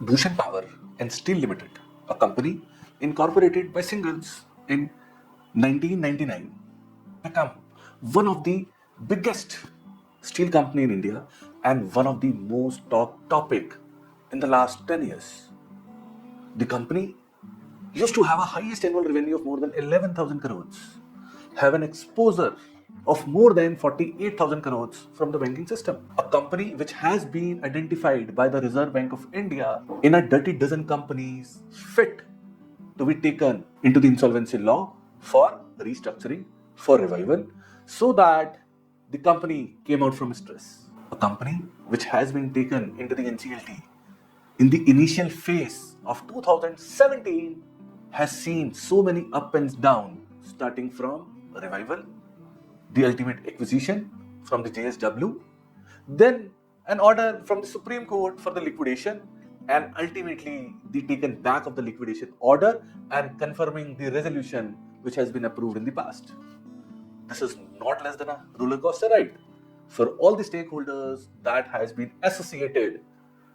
Bhushan Power and Steel Limited, a company incorporated by Singles in 1999, become one of the biggest steel company in India and one of the most talked topic in the last 10 years. The company used to have a highest annual revenue of more than 11,000 crores, have an exposure of more than 48,000 crores from the banking system. A company which has been identified by the Reserve Bank of India in a dirty dozen companies fit to be taken into the insolvency law for restructuring, for revival, so that the company came out from stress. A company which has been taken into the NCLT in the initial phase of 2017 has seen so many up and down, starting from revival, the ultimate acquisition from the JSW, then an order from the Supreme Court for the liquidation, and ultimately the taken back of the liquidation order and confirming the resolution which has been approved in the past. This is not less than a roller coaster ride for all the stakeholders that has been associated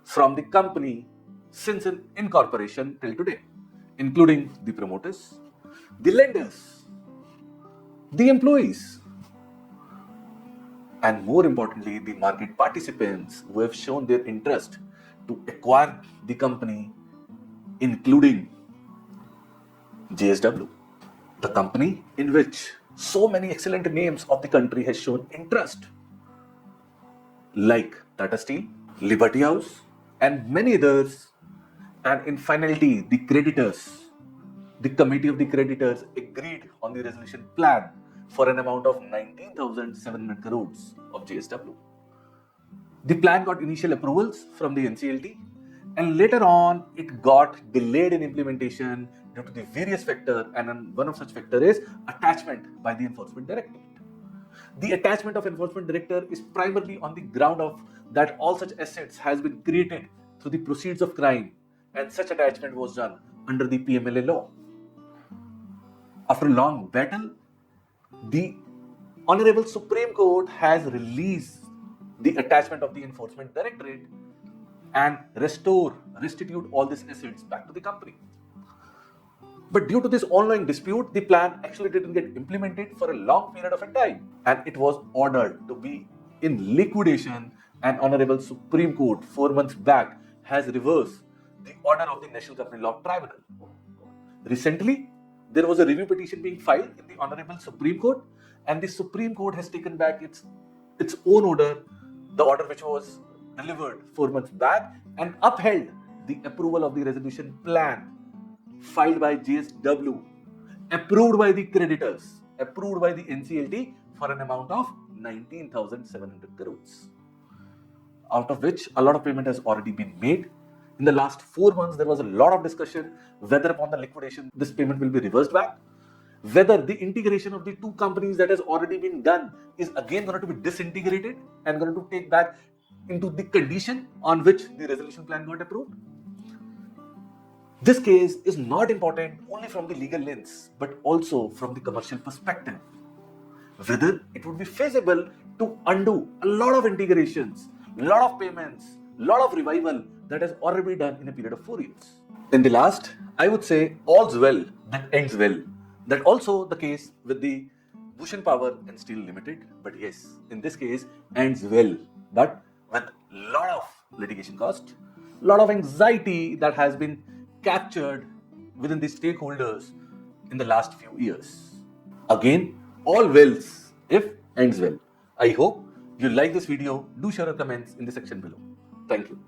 from the company since its incorporation till today, including the promoters, the lenders, the employees, and more importantly, the market participants who have shown their interest to acquire the company, including JSW, the company in which so many excellent names of the country has shown interest, like Tata Steel, Liberty House, and many others. And in finality, the creditors, the committee of the creditors agreed on the resolution plan for an amount of 19,700 crores of JSW. The plan got initial approvals from the NCLT, and later on it got delayed in implementation due to the various factors, and one of such factor is attachment by the enforcement directorate. The attachment of enforcement director is primarily on the ground of that all such assets has been created through the proceeds of crime, and such attachment was done under the PMLA law. After a long battle, the Honorable Supreme Court has released the attachment of the enforcement directorate and restitute all these assets back to the company. But due to this ongoing dispute, the plan actually didn't get implemented for a long period of time, and it was ordered to be in liquidation. And Honorable Supreme Court 4 months back has reversed the order of the National Company Law Tribunal. Recently, there was a review petition being filed in the Honorable Supreme Court, and the Supreme Court has taken back its own order, the order which was delivered 4 months back, and upheld the approval of the resolution plan filed by JSW, approved by the creditors, approved by the NCLT for an amount of 19,700 crores, out of which a lot of payment has already been made. In the last 4 months, there was a lot of discussion whether upon the liquidation this payment will be reversed back, whether the integration of the two companies that has already been done is again going to be disintegrated and going to take back into the condition on which the resolution plan got approved. This case is not important only from the legal lens, but also from the commercial perspective. Whether it would be feasible to undo a lot of integrations, a lot of payments, a lot of revival that has already been done in a period of 4 years. In the last, I would say all's well that ends well. That also the case with the Bhushan Power and Steel Limited. But yes, in this case, ends well, but with a lot of litigation cost, a lot of anxiety that has been captured within the stakeholders in the last few years. Again, all wells if ends well. I hope you like this video. Do share your comments in the section below. Thank you.